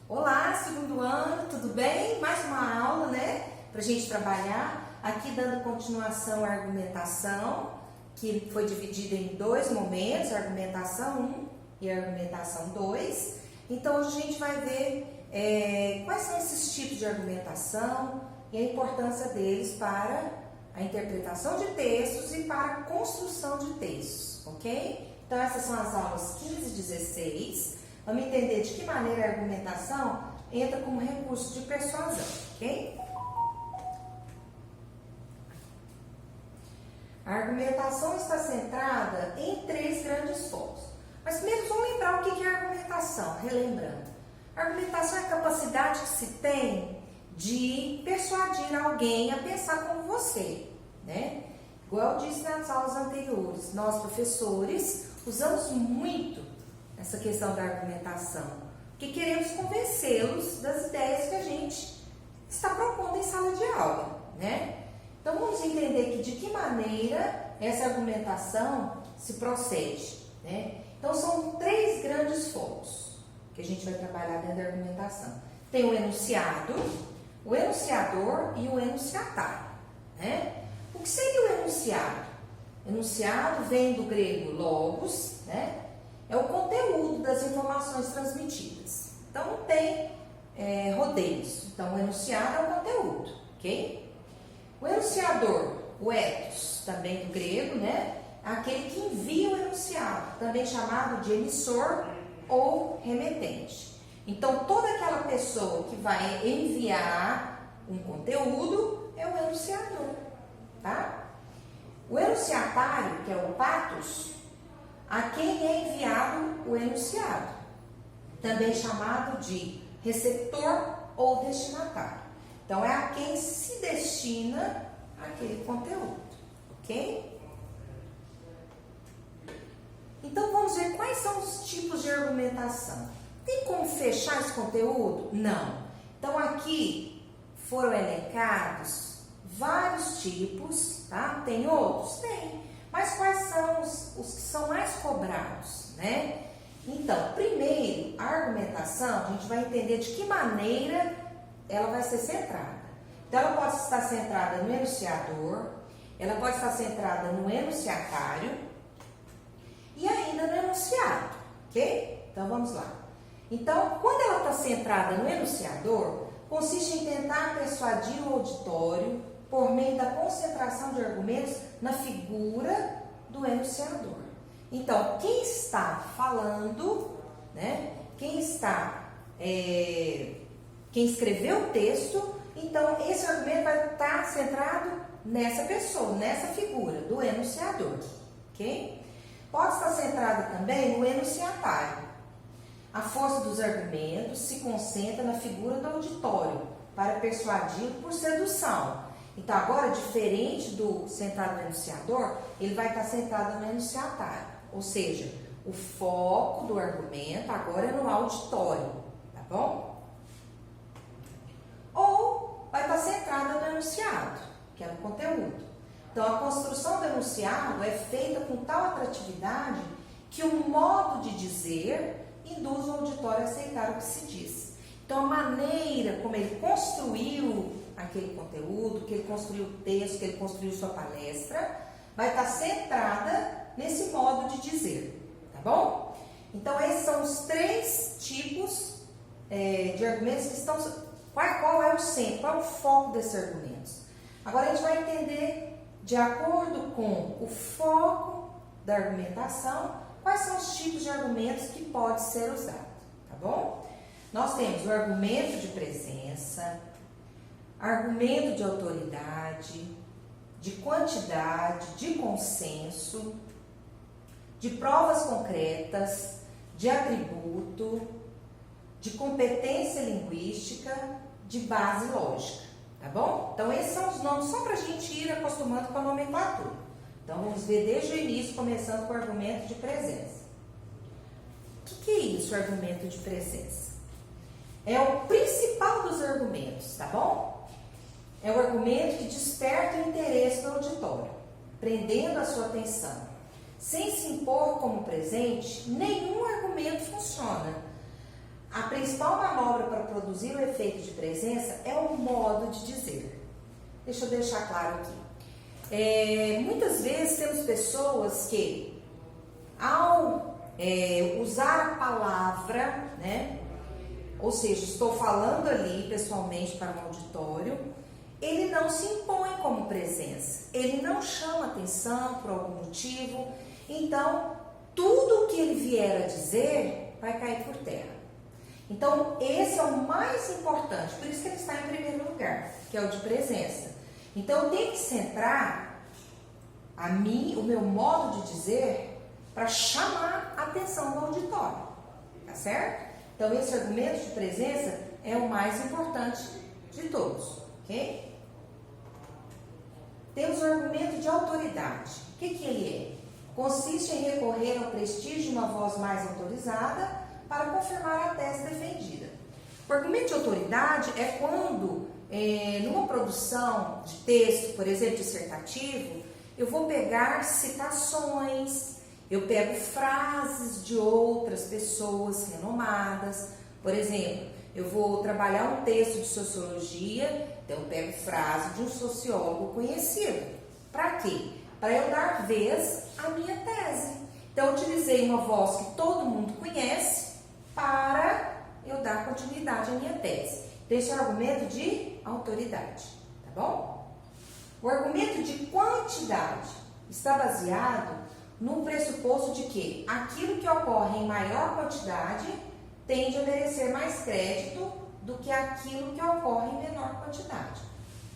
Olá, segundo ano, tudo bem? Mais uma aula, né? Pra gente trabalhar. Aqui dando continuação à argumentação, que foi dividida em dois momentos, a argumentação 1 e a argumentação 2. Então, hoje a gente vai ver quais são esses tipos de argumentação e a importância deles para a interpretação de textos e para a construção de textos, ok? Então, essas são as aulas 15 e 16. Vamos entender de que maneira a argumentação entra como recurso de persuasão, ok? A argumentação está centrada em três grandes focos. Mas primeiro vamos lembrar o que é a argumentação, relembrando. A argumentação é a capacidade que se tem de persuadir alguém a pensar como você, né? Igual eu disse nas aulas anteriores, nós professores usamos muito essa questão da argumentação, porque queremos convencê-los das ideias que a gente está propondo em sala de aula, né? Então vamos entender que de que maneira essa argumentação se procede, né? Então são três grandes focos que a gente vai trabalhar dentro da argumentação. Tem o enunciado, o enunciador e o enunciatário, né? O que seria o enunciado? Enunciado vem do grego logos, né? É o conteúdo das informações transmitidas. Então, não tem rodeios. Então, o enunciado é o conteúdo, ok? O enunciador, o ethos, também do grego, né? Aquele que envia o enunciado, também chamado de emissor ou remetente. Então, toda aquela pessoa que vai enviar um conteúdo é o enunciador, tá? O enunciatário, que é o patos, a quem é enviado o enunciado, também chamado de receptor ou destinatário. Então, é a quem se destina aquele conteúdo, ok? Então, vamos ver quais são os tipos de argumentação. Tem como fechar esse conteúdo? Não. Então, aqui foram elencados vários tipos, tá? Tem outros? Tem. Mas quais são os que são mais cobrados, né? Então, primeiro, a argumentação, a gente vai entender de que maneira ela vai ser centrada. Então, ela pode estar centrada no enunciador, ela pode estar centrada no enunciatário e ainda no enunciado, ok? Então, vamos lá. Então, quando ela está centrada no enunciador, consiste em tentar persuadir o auditório por meio da concentração de argumentos na figura do enunciador. Então, quem está falando, né? Quem escreveu o texto, então esse argumento vai estar centrado nessa pessoa, nessa figura do enunciador, ok? Pode estar centrado também no enunciatário. A força dos argumentos se concentra na figura do auditório para persuadi-lo por sedução. Então, agora, diferente do centrado no enunciador, ele vai estar centrado no enunciatário. Ou seja, o foco do argumento agora é no auditório, tá bom? Ou vai estar centrado no enunciado, que é no conteúdo. Então, a construção do enunciado é feita com tal atratividade que o modo de dizer induz o auditório a aceitar o que se diz. Então, a maneira como ele construiu aquele conteúdo, que ele construiu o texto, que ele construiu sua palestra, vai estar centrada nesse modo de dizer, tá bom? Então, esses são os três tipos de argumentos que estão... Qual é o centro, qual é o foco desses argumentos? Agora, a gente vai entender, de acordo com o foco da argumentação, quais são os tipos de argumentos que pode ser usado, tá bom? Nós temos o argumento de presença, argumento de autoridade, de quantidade, de consenso, de provas concretas, de atributo, de competência linguística, de base lógica, tá bom? Então, esses são os nomes só para a gente ir acostumando com a nomenclatura. Então, vamos ver desde o início, começando com o argumento de presença. O que é isso, o argumento de presença? É o principal dos argumentos, tá bom? É o argumento que desperta o interesse do auditório, prendendo a sua atenção. Sem se impor como presente, nenhum argumento funciona. a principal manobra para produzir o efeito de presença é o modo de dizer. Deixa eu deixar claro aqui. Muitas vezes temos pessoas que, ao usar a palavra, né, ou seja, estou falando ali pessoalmente para um auditório, ele não se impõe como presença, ele não chama atenção por algum motivo, então tudo que ele vier a dizer vai cair por terra. Então esse é o mais importante, por isso que ele está em primeiro lugar, que é o de presença. Então eu tenho que centrar o meu modo de dizer para chamar a atenção do auditório, tá certo? Então esse argumento de presença é o mais importante de todos, ok? Temos o argumento de autoridade. O que ele é? Consiste em recorrer ao prestígio de uma voz mais autorizada para confirmar a tese defendida. O argumento de autoridade é quando, numa produção de texto, por exemplo, dissertativo, eu vou pegar citações, eu pego frases de outras pessoas renomadas. Por exemplo, eu vou trabalhar um texto de sociologia, então eu pego frase de um sociólogo conhecido. Para quê? Para eu dar vez à minha tese. Então eu utilizei uma voz que todo mundo conhece para eu dar continuidade à minha tese. Então esse é o argumento de autoridade, tá bom? O argumento de quantidade está baseado no pressuposto de que aquilo que ocorre em maior quantidade tende a merecer mais crédito do que aquilo que ocorre em menor quantidade.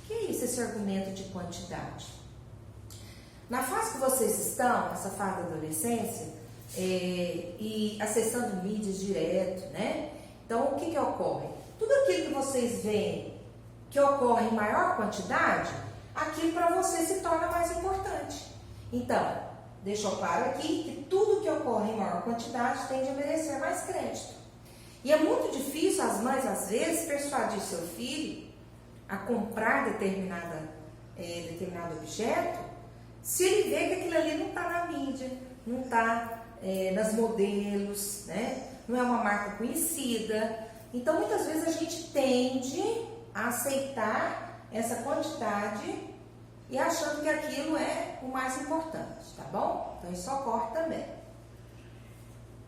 O que é isso, esse argumento de quantidade? Na fase que vocês estão, essa fase da adolescência, e acessando mídias direto, né? Então, o que ocorre? Tudo aquilo que vocês veem que ocorre em maior quantidade, aquilo para você se torna mais importante. Então, deixou claro aqui que tudo que ocorre em maior quantidade tende a merecer mais crédito. E é muito difícil as mães, às vezes, persuadir seu filho a comprar determinado objeto, se ele vê que aquilo ali não está na mídia, não está nas modelos, né? Não é uma marca conhecida. Então, muitas vezes a gente tende a aceitar essa quantidade e achando que aquilo é o mais importante, tá bom? Então, isso ocorre também.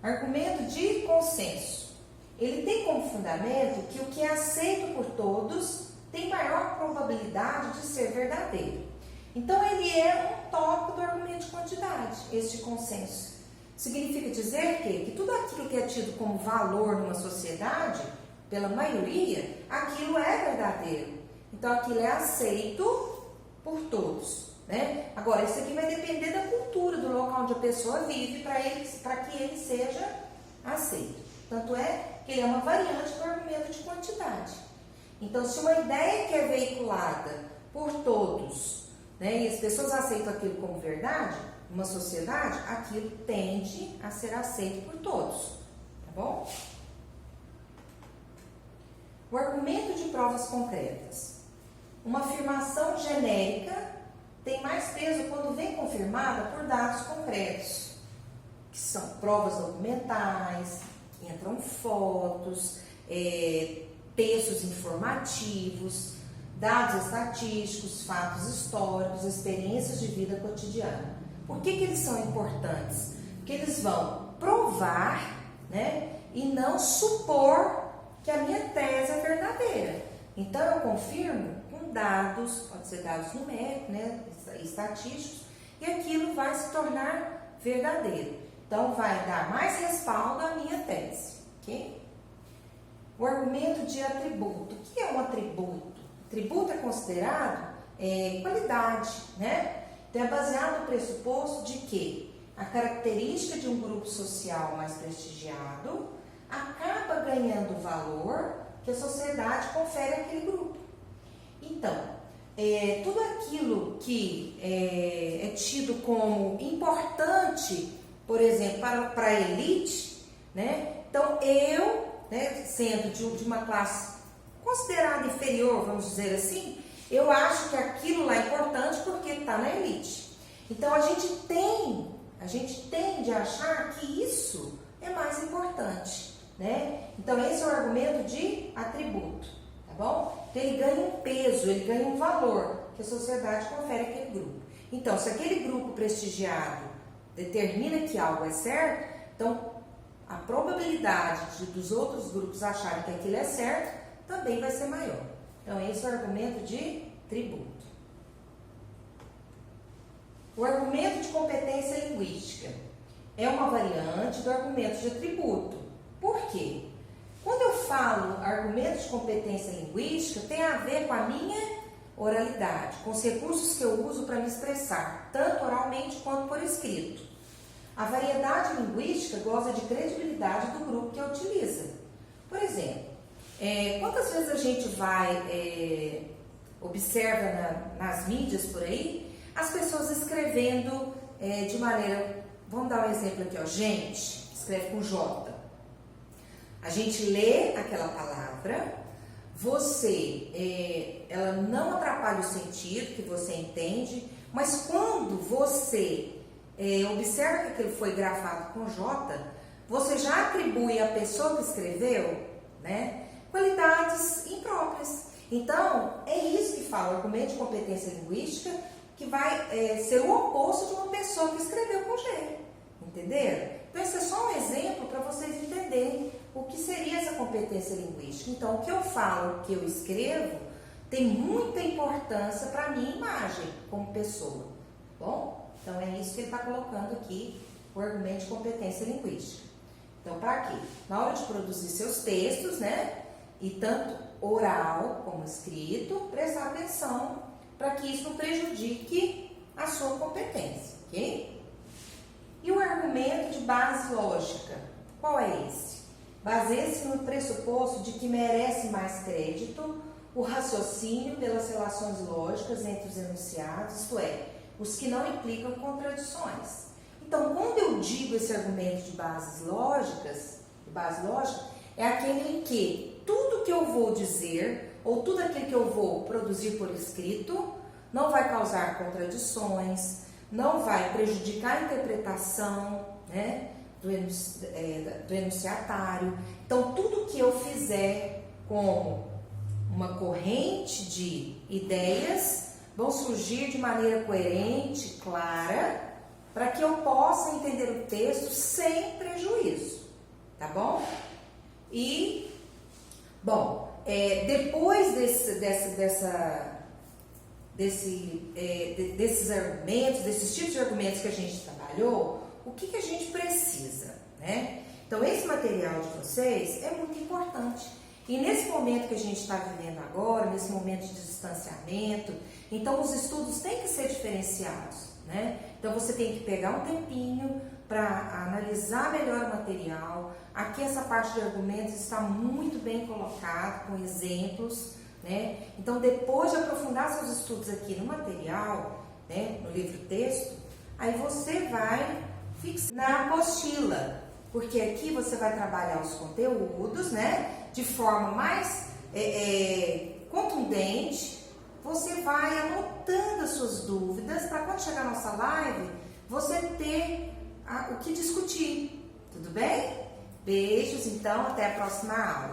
Argumento de consenso. Ele tem como fundamento que o que é aceito por todos tem maior probabilidade de ser verdadeiro. Então, ele é um tópico do argumento de quantidade, este consenso. Significa dizer que tudo aquilo que é tido como valor numa sociedade, pela maioria, aquilo é verdadeiro. Então, aquilo é aceito por todos, né? Agora, isso aqui vai depender da cultura, do local onde a pessoa vive, para que ele seja aceito. Tanto é que ele é uma variante do argumento de quantidade. Então, se uma ideia que é veiculada por todos, né, e as pessoas aceitam aquilo como verdade, numa sociedade, aquilo tende a ser aceito por todos, tá bom? O argumento de provas concretas. Uma afirmação genérica tem mais peso quando vem confirmada por dados concretos, que são provas documentais, entram fotos, textos informativos, dados estatísticos, fatos históricos, experiências de vida cotidiana. Por que eles são importantes? Porque eles vão provar, né, e não supor que a minha tese é verdadeira. Então, eu confirmo com dados, pode ser dados numéricos, né, estatísticos, e aquilo vai se tornar verdadeiro. Então, vai dar mais respaldo à minha tese, ok? O argumento de atributo. O que é um atributo? Atributo é considerado qualidade, né? Então, é baseado no pressuposto de que a característica de um grupo social mais prestigiado acaba ganhando valor que a sociedade confere àquele grupo. Então, tudo aquilo que é tido como importante, por exemplo, para a elite, né? Então, eu, né, sendo de uma classe considerada inferior, vamos dizer assim, eu acho que aquilo lá é importante porque está na elite. Então, a gente tende a achar que isso é mais importante, né? Então, esse é o argumento de atributo, tá bom? Então, ele ganha um peso, ele ganha um valor que a sociedade confere àquele grupo. Então, se aquele grupo prestigiado determina que algo é certo, então a probabilidade dos outros grupos acharem que aquilo é certo também vai ser maior. Então, esse é o argumento de tributo. O argumento de competência linguística é uma variante do argumento de atributo. Por quê? Quando eu falo argumento de competência linguística, tem a ver com a minha oralidade, com os recursos que eu uso para me expressar, tanto oralmente quanto por escrito. A variedade linguística goza de credibilidade do grupo que a utiliza. Por exemplo, quantas vezes a gente observa nas mídias por aí, as pessoas escrevendo de maneira, vamos dar um exemplo aqui, ó, gente, escreve com J. A gente lê aquela palavra, ela não atrapalha o sentido que você entende, mas quando você observa que aquilo foi grafado com J, você já atribui à pessoa que escreveu, né, qualidades impróprias. Então, é isso que fala o argumento de competência linguística, que vai ser o oposto de uma pessoa que escreveu com G. Entenderam? Então, esse é só um exemplo para vocês entenderem o que seria essa competência linguística. Então, o que eu falo, o que eu escrevo, tem muita importância para a minha imagem como pessoa. Tá bom? Então, é isso que ele está colocando aqui, o argumento de competência linguística. Então, para quê? Na hora de produzir seus textos, né? E tanto oral como escrito, prestar atenção para que isso não prejudique a sua competência, ok? E o argumento de base lógica, qual é esse? Baseia-se no pressuposto de que merece mais crédito o raciocínio pelas relações lógicas entre os enunciados, isto é, os que não implicam contradições. Então, quando eu digo esse argumento de base lógica, é aquele em que tudo que eu vou dizer, ou tudo aquilo que eu vou produzir por escrito, não vai causar contradições, não vai prejudicar a interpretação, né, do enunciatário. Então, tudo que eu fizer como uma corrente de ideias vão surgir de maneira coerente, clara, para que eu possa entender o texto sem prejuízo, tá bom? E, bom, depois desses argumentos, desses tipos de argumentos que a gente trabalhou, o que a gente precisa, né? Então, esse material de vocês é muito importante. E nesse momento que a gente está vivendo agora, nesse momento de distanciamento, então os estudos têm que ser diferenciados, né? Então, você tem que pegar um tempinho para analisar melhor o material. Aqui essa parte de argumentos está muito bem colocada, com exemplos, né? Então, depois de aprofundar seus estudos aqui no material, né, no livro-texto, aí você vai fixar na apostila, porque aqui você vai trabalhar os conteúdos, né, de forma mais contundente. Você vai anotando as suas dúvidas para quando chegar a nossa live, você ter o que discutir. Tudo bem? Beijos, então, até a próxima aula.